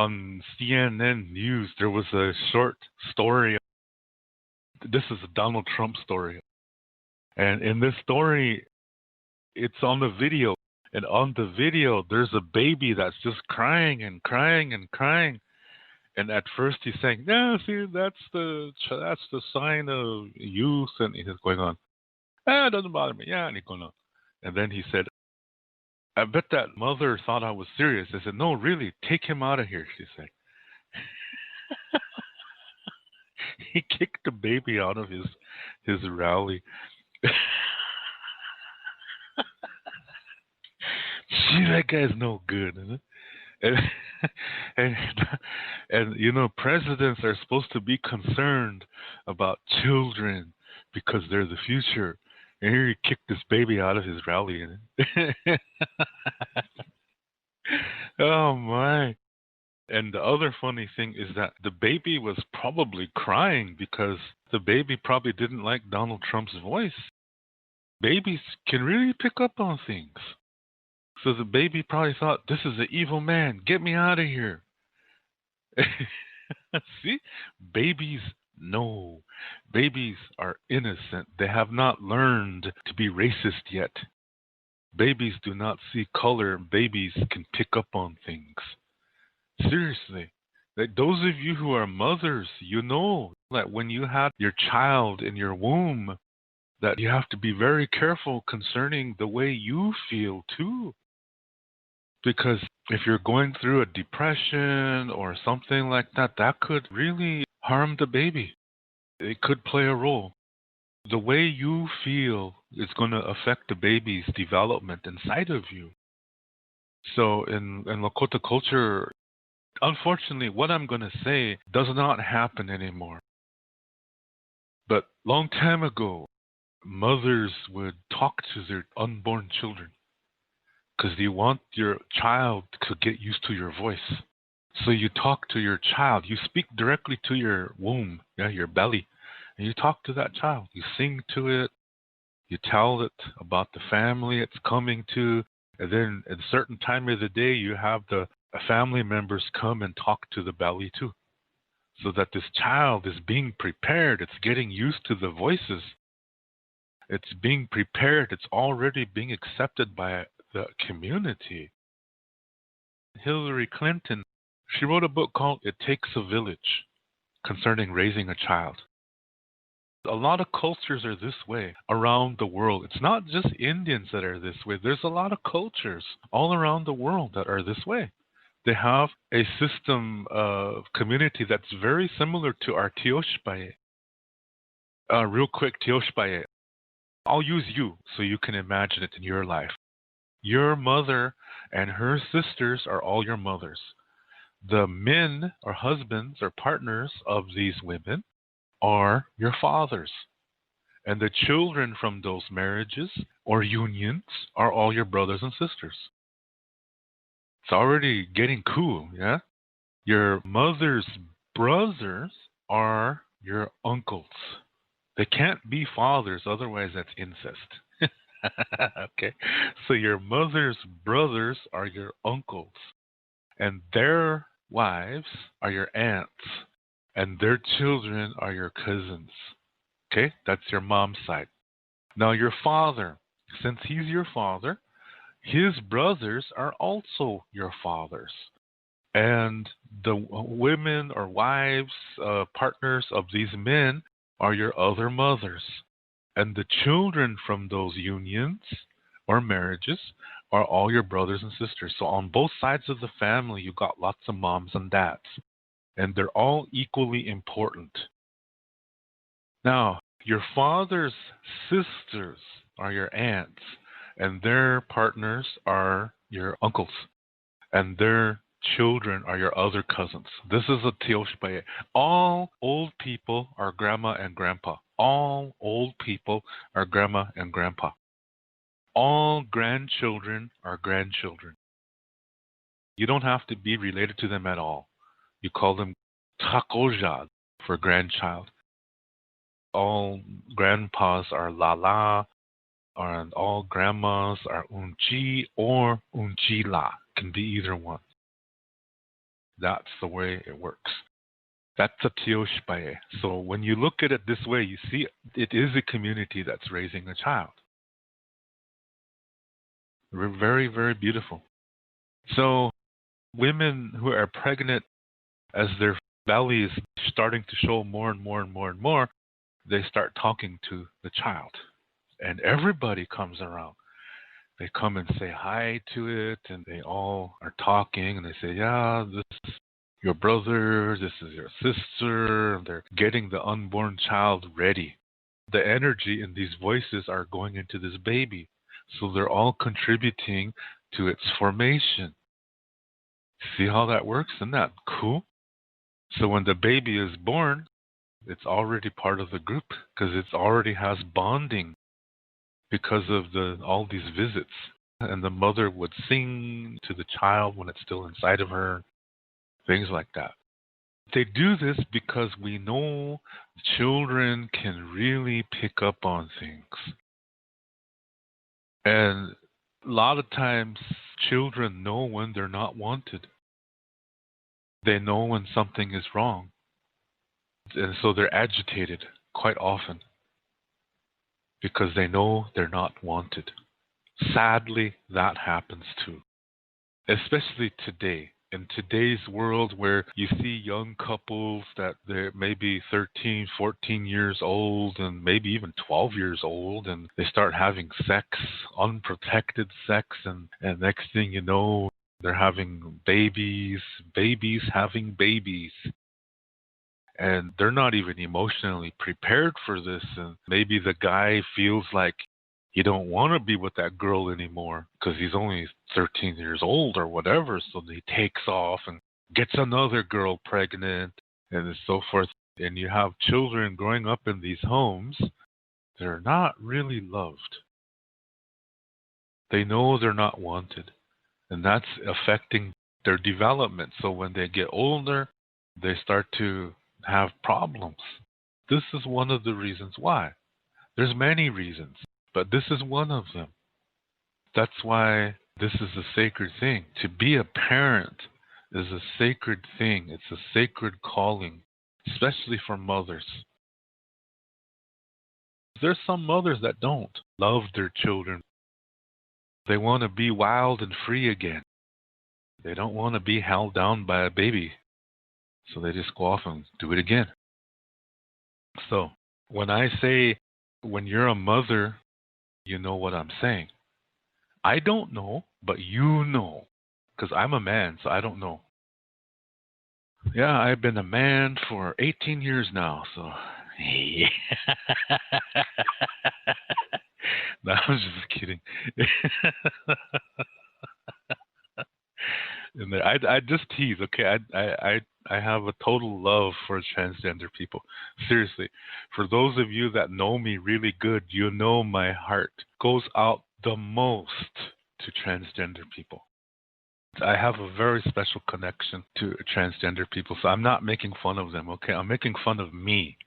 on CNN News, there was a short story. This is a Donald Trump story. And in this story, it's on the video. And on the video, there's a baby that's just crying and crying and crying. And at first he's saying, "No, see, that's the sign of youth," and he's going on, "It doesn't bother me." Yeah, and he's going on. And then he said, "I bet that mother thought I was serious." I said, "No, really, take him out of here," she said. He kicked the baby out of his rally. See, that guy's no good, isn't it? And, and presidents are supposed to be concerned about children because they're the future. And here he kicked this baby out of his rally. Oh my. And the other funny thing is that the baby was probably crying because the baby probably didn't like Donald Trump's voice. Babies can really pick up on things. So the baby probably thought, "This is an evil man. Get me out of here." See? Babies know. Babies are innocent. They have not learned to be racist yet. Babies do not see color. Babies can pick up on things. Seriously. Like those of you who are mothers, you know that when you have your child in your womb, that you have to be very careful concerning the way you feel too. Because if you're going through a depression or something like that, that could really harm the baby. It could play a role. The way you feel is going to affect the baby's development inside of you. So in Lakota culture, unfortunately, what I'm going to say does not happen anymore. But long time ago, mothers would talk to their unborn children, because you want your child to get used to your voice. So you talk to your child. You speak directly to your womb, your belly, and you talk to that child. You sing to it. You tell it about the family it's coming to. And then at a certain time of the day, you have the family members come and talk to the belly too. So that this child is being prepared. It's getting used to the voices. It's being prepared. It's already being accepted by the community. Hillary Clinton, she wrote a book called "It Takes a Village" concerning raising a child. A lot of cultures are this way around the world. It's not just Indians that are this way. There's a lot of cultures all around the world that are this way. They have a system of community that's very similar to our Tioshpaye. Real quick, Tioshpaye. I'll use you so you can imagine it in your life. Your mother and her sisters are all your mothers. The men or husbands or partners of these women are your fathers. And the children from those marriages or unions are all your brothers and sisters. It's already getting cool, yeah? Your mother's brothers are your uncles. They can't be fathers, otherwise that's incest. Okay, so your mother's brothers are your uncles, and their wives are your aunts, and their children are your cousins. Okay, that's your mom's side. Now your father, since he's your father, his brothers are also your fathers. And the women or wives, partners of these men are your other mothers. And the children from those unions or marriages are all your brothers and sisters. So on both sides of the family, you got lots of moms and dads. And they're all equally important. Now, your father's sisters are your aunts, and their partners are your uncles, and their children are your other cousins. This is a Tioshpaye. All old people are grandma and grandpa. All old people are grandma and grandpa. All grandchildren are grandchildren. You don't have to be related to them at all. You call them takoja for grandchild. All grandpas are lala, and all grandmas are unchi or unchila. Can be either one. That's the way it works. That's a tioshpaye. So when you look at it this way, you see it is a community that's raising a child. Very, very beautiful. So women who are pregnant, as their belly is starting to show more and more and more and more, they start talking to the child. And everybody comes around. They come and say hi to it, and they all are talking, and they say, yeah, this is your brother, this is your sister, and they're getting the unborn child ready. The energy in these voices are going into this baby, so they're all contributing to its formation. See how that works? Isn't that cool? So when the baby is born, it's already part of the group because it already has bonding because of all these visits. And the mother would sing to the child when it's still inside of her, things like that. They do this because we know children can really pick up on things. And a lot of times children know when they're not wanted. They know when something is wrong. And so they're agitated quite often because they know they're not wanted. Sadly, that happens too, especially today. In today's world where you see young couples that they're maybe 13, 14 years old and maybe even 12 years old, and they start having sex, unprotected sex, and next thing you know, they're having babies having babies. And they're not even emotionally prepared for this. And maybe the guy feels like he don't want to be with that girl anymore because he's only 13 years old or whatever. So he takes off and gets another girl pregnant and so forth. And you have children growing up in these homes that are not really loved. They know they're not wanted. And that's affecting their development. So when they get older, they start to have problems. This is one of the reasons why. There's many reasons, but this is one of them. That's why this is a sacred thing. To be a parent is a sacred thing. It's a sacred calling, especially for mothers. There's some mothers that don't love their children. They want to be wild and free again. They don't want to be held down by a baby. So they just go off and do it again. So when I say, when you're a mother, you know what I'm saying. I don't know, but you know. Because I'm a man, so I don't know. Yeah, I've been a man for 18 years now, so... No, I'm just kidding. And I just tease, okay? I have a total love for transgender people. Seriously, for those of you that know me really good, you know my heart goes out the most to transgender people. I have a very special connection to transgender people, so I'm not making fun of them, okay? I'm making fun of me.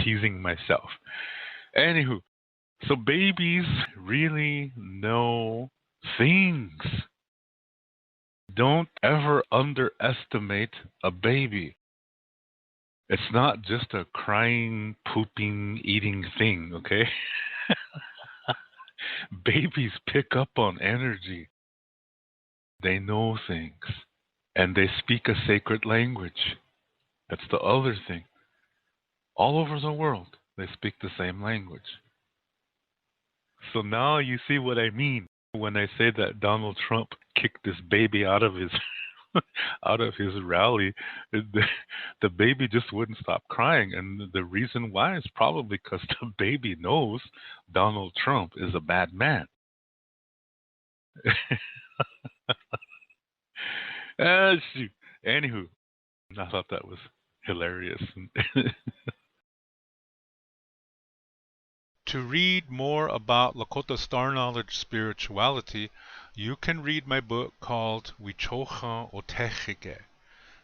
Teasing myself. Anywho, so babies really know things. Don't ever underestimate a baby. It's not just a crying, pooping, eating thing, okay? Babies pick up on energy. They know things. And they speak a sacred language. That's the other thing. All over the world, they speak the same language. So now you see what I mean when I say that Donald Trump kicked this baby out of his rally. The baby just wouldn't stop crying, and the reason why is probably because the baby knows Donald Trump is a bad man. Shoot. Anywho, I thought that was hilarious. To read more about Lakota Star Knowledge spirituality, you can read my book called Wichocha Otechike.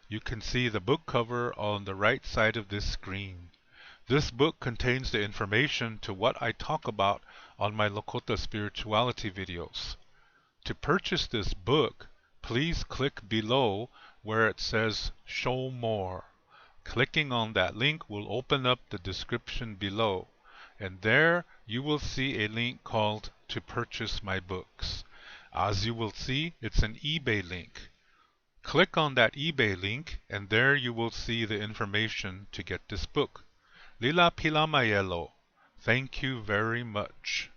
You can see the book cover on the right side of this screen. This book contains the information to what I talk about on my Lakota spirituality videos. To purchase this book, please click below where it says Show More. Clicking on that link will open up the description below, and there you will see a link called To Purchase My Books. As you will see, it's an eBay link. Click on that eBay link, and there you will see the information to get this book. Lila Pila Mayelo. Thank you very much.